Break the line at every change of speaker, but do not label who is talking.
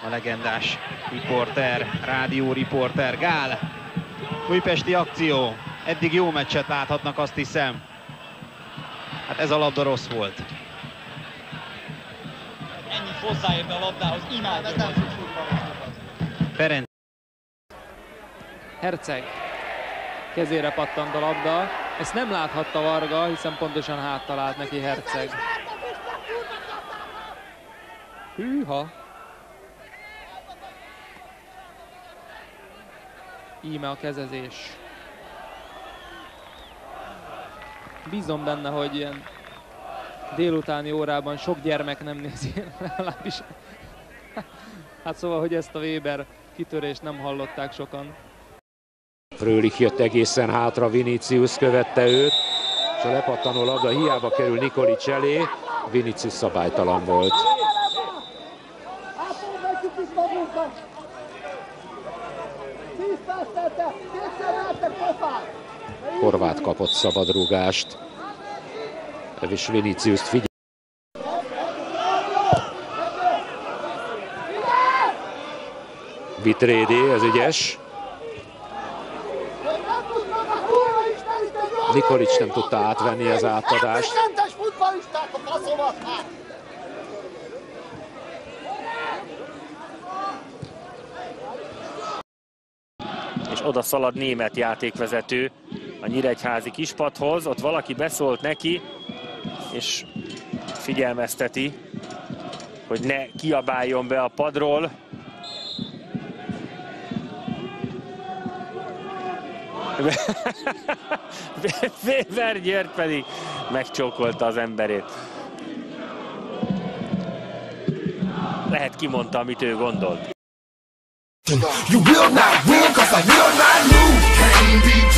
A legendás riporter, rádió-riporter Gál. Újpesti akció. Eddig jó meccset láthatnak, azt hiszem. Hát ez a labda rossz volt.
Ennyit hozzáér be a labdához, imádom.
Ferenc.
Herceg kezére pattant a labda. Ezt nem láthatta Varga, hiszen pontosan háttal állt neki Herceg. Hűha! Íme a kezezés. Bízom benne, hogy ilyen délutáni órában sok gyermek nem nézi, legalábbis. Hát szóval, hogy ezt a Weber kitörést nem hallották sokan.
Frölich jött egészen hátra, Vinicius követte őt, és a lepattanó labda hiába kerül Nikolic elé, Vinicius szabálytalan volt. Horváth kapott szabadrúgást, és Viniciust figyel. Vitrédi, ez ügyes. Nikolic nem tudta átvenni az átadást.
És oda szalad német játékvezető a nyíregyházi kispadhoz, ott valaki beszólt neki, és figyelmezteti, hogy ne kiabáljon be a padról. Weber György pedig megcsókolta az emberét. Lehet kimondta, amit ő gondolt. You will not win, 'cause I will not lose. Can't be